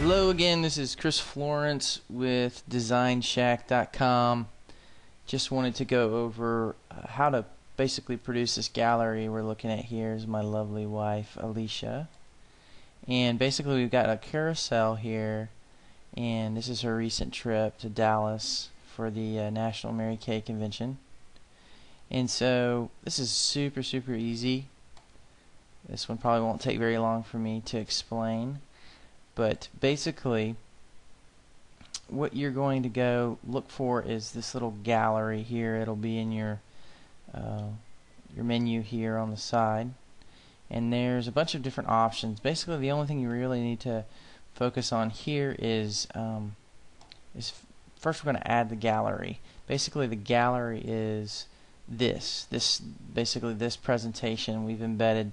Hello again, this is Chris Florence with DesignShack.com. Just wanted to go over how to basically produce this gallery we're looking at here. Is my lovely wife Alicia, and basically we've got a carousel here, and this is her recent trip to Dallas for the National Mary Kay Convention. And so this is super easy. This one probably won't take very long for me to explain. But basically, what you're going to go look for is this little gallery here. It'll be in your menu here on the side, and there's a bunch of different options. Basically, the only thing you really need to focus on here is first we're going to add the gallery. Basically, the gallery is basically this presentation. We've embedded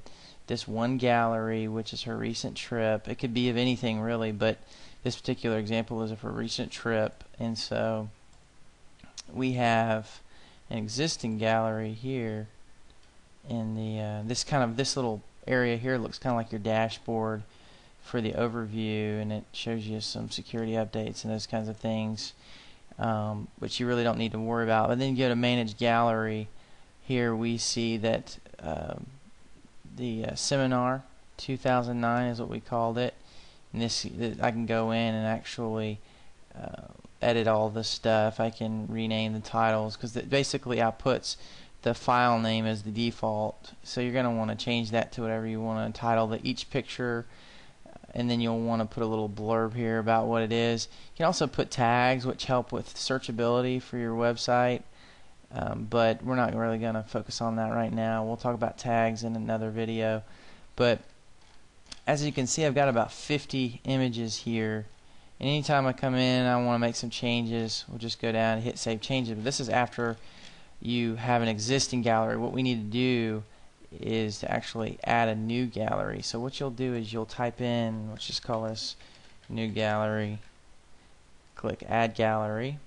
this one gallery, which is her recent trip. It could be of anything really, but this particular example is of her recent trip. And so we have an existing gallery here in the this little area here. Looks kind of like your dashboard for the overview, and it shows you some security updates and those kinds of things, which you really don't need to worry about. But then you go to manage gallery. Here we see that the seminar 2009 is what we called it, and I can go in and actually edit all this stuff. I can rename the titles because it basically outputs the file name as the default, so you're going to want to change that to whatever you want to title each picture, and then you'll want to put a little blurb here about what it is. You can also put tags which help with searchability for your website. But we're not really going to focus on that right now. We'll talk about tags in another video. But as you can see, I've got about 50 images here, and anytime I come in and I want to make some changes, we'll just go down and hit Save Changes. But this is after you have an existing gallery. What we need to do is to actually add a new gallery. So what you'll do is you'll type in, let's just call this New Gallery, click Add Gallery,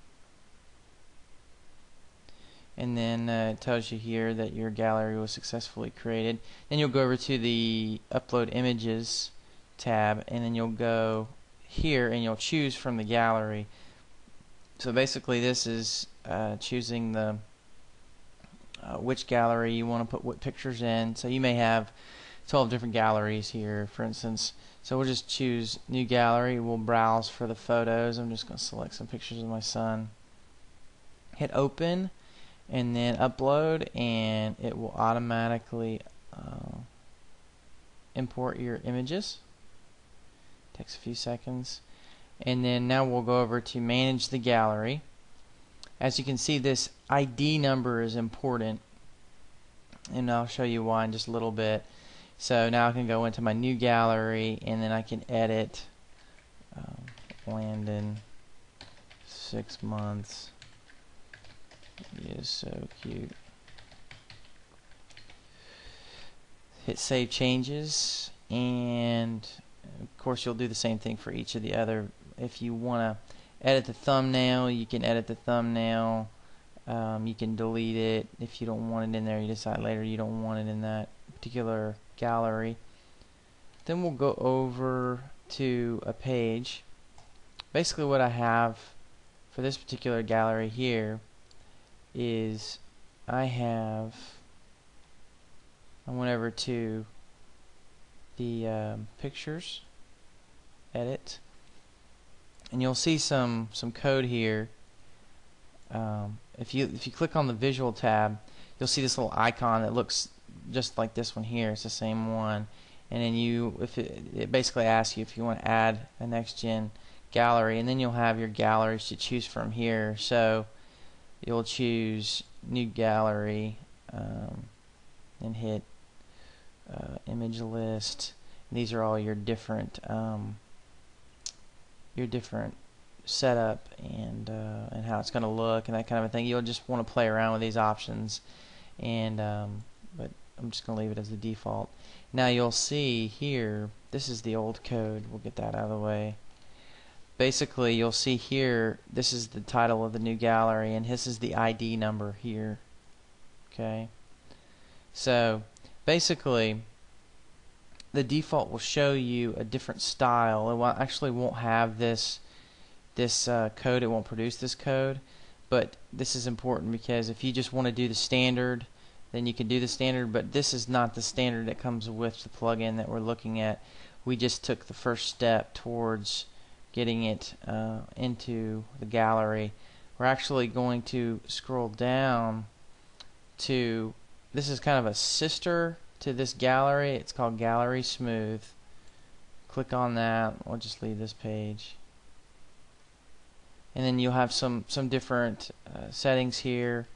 and then it tells you here that your gallery was successfully created. Then you'll go over to the Upload Images tab, and then you'll go here and you'll choose from the gallery. So basically this is choosing the which gallery you want to put what pictures in. So you may have 12 different galleries here, for instance. So we'll just choose New Gallery. We'll browse for the photos. I'm just going to select some pictures of my son. Hit Open, and then upload, and it will automatically import your images. Takes a few seconds. And then now we'll go over to manage the gallery. As you can see, this ID number is important, and I'll show you why in just a little bit. So now I can go into my new gallery, and then I can edit Landon, 6 months. He is so cute. Hit Save Changes, and of course you'll do the same thing for each of the other. If you want to edit the thumbnail, you can edit the thumbnail. You can delete it if you don't want it in there. You decide later you don't want it in that particular gallery. Then we'll go over to a page. Basically what I have for this particular gallery here is I went over to the pictures, edit, and you'll see some code here. If you click on the visual tab, you'll see this little icon that looks just like this one here. It's the same one, and then it basically asks you if you want to add a next gen gallery, and then you'll have your galleries to choose from here. So you'll choose New Gallery, and hit Image List. And these are all your different setup and how it's going to look and that kind of a thing. You'll just want to play around with these options, and but I'm just going to leave it as the default. Now you'll see here, this is the old code. We'll get that out of the way. Basically, you'll see here, this is the title of the new gallery, and this is the ID number here. Okay, so basically the default will show you a different style. It actually won't have this code. It won't produce this code, but this is important because if you just want to do the standard, then you can do the standard, but this is not the standard that comes with the plugin that we're looking at. We just took the first step towards getting it into the gallery. We're actually going to scroll down to, this is kind of a sister to this gallery. It's called Gallery Smooth. Click on that. We'll just leave this page. And then you'll have some different settings here.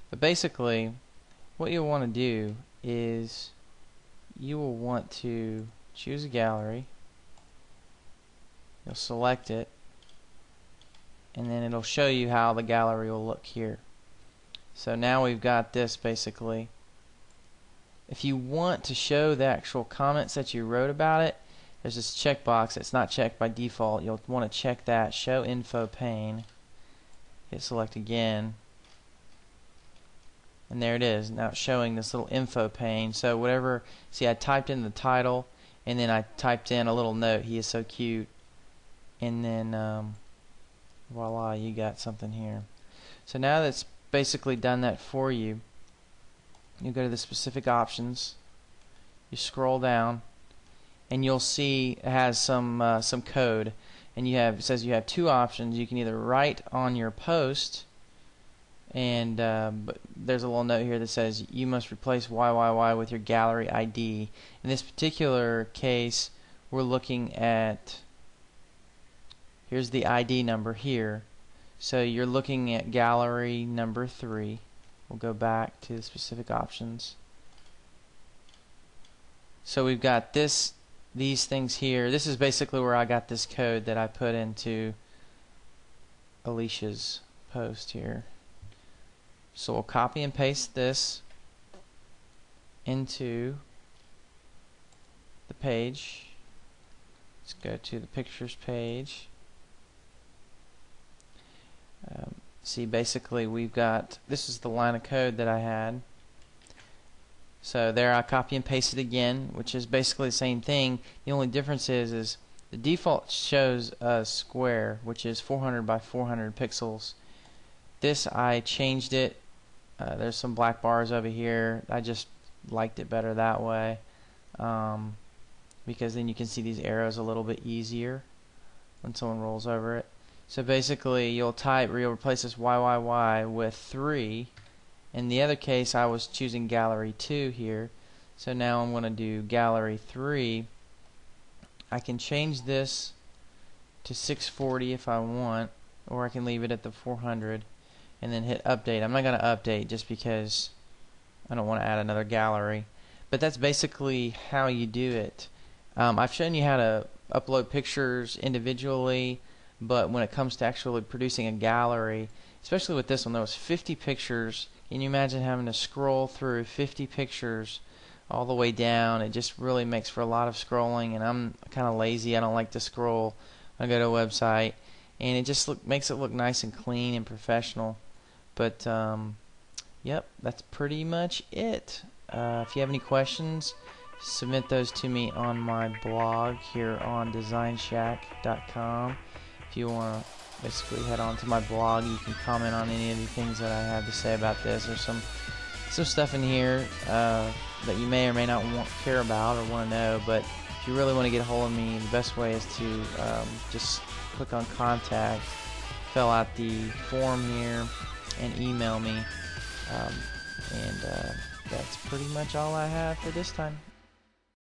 But basically, what you'll want to do is you will want to choose a gallery. You'll select it, and then it'll show you how the gallery will look here. So now we've got this basically. If you want to show the actual comments that you wrote about it, there's this checkbox that's not checked by default. You'll want to check that, show info pane. Hit select again, and there it is. Now it's showing this little info pane. So whatever, see, I typed in the title, and then I typed in a little note, "He is so cute," and then voila, you got something here. So now that's basically done that for you. You go to the specific options, you scroll down, and you'll see it has some code, and it says you have two options. You can either write on your post, and but there's a little note here that says you must replace YYY with your gallery ID. In this particular case, we're looking at, here's the ID number here. So you're looking at gallery number 3. We'll go back to the specific options. So we've got these things here. This is basically where I got this code that I put into Alicia's post here. So we'll copy and paste this into the page. Let's go to the pictures page. See, basically we've got, this is the line of code that I had. So there I copy and paste it again, which is basically the same thing. The only difference is the default shows a square, which is 400 by 400 pixels. This I changed it. There's some black bars over here. I just liked it better that way, because then you can see these arrows a little bit easier when someone rolls over it. So basically you'll replace this YYY with 3. In the other case I was choosing gallery 2 here. So now I'm going to do gallery 3. I can change this to 640 if I want, or I can leave it at the 400 and then hit update. I'm not going to update just because I don't want to add another gallery. But that's basically how you do it. I've shown you how to upload pictures individually, but when it comes to actually producing a gallery, especially with this one, there was 50 pictures. Can you imagine having to scroll through 50 pictures all the way down? It just really makes for a lot of scrolling, and I'm kind of lazy. I don't like to scroll. I go to a website, and it just makes it look nice and clean and professional. But yep, that's pretty much it. If you have any questions, submit those to me on my blog here on designshack.com. If you want to basically head on to my blog, you can comment on any of the things that I have to say about this. There's some stuff in here that you may or may not care about or want to know, but if you really want to get a hold of me, the best way is to just click on contact, fill out the form here, and email me. And that's pretty much all I have for this time.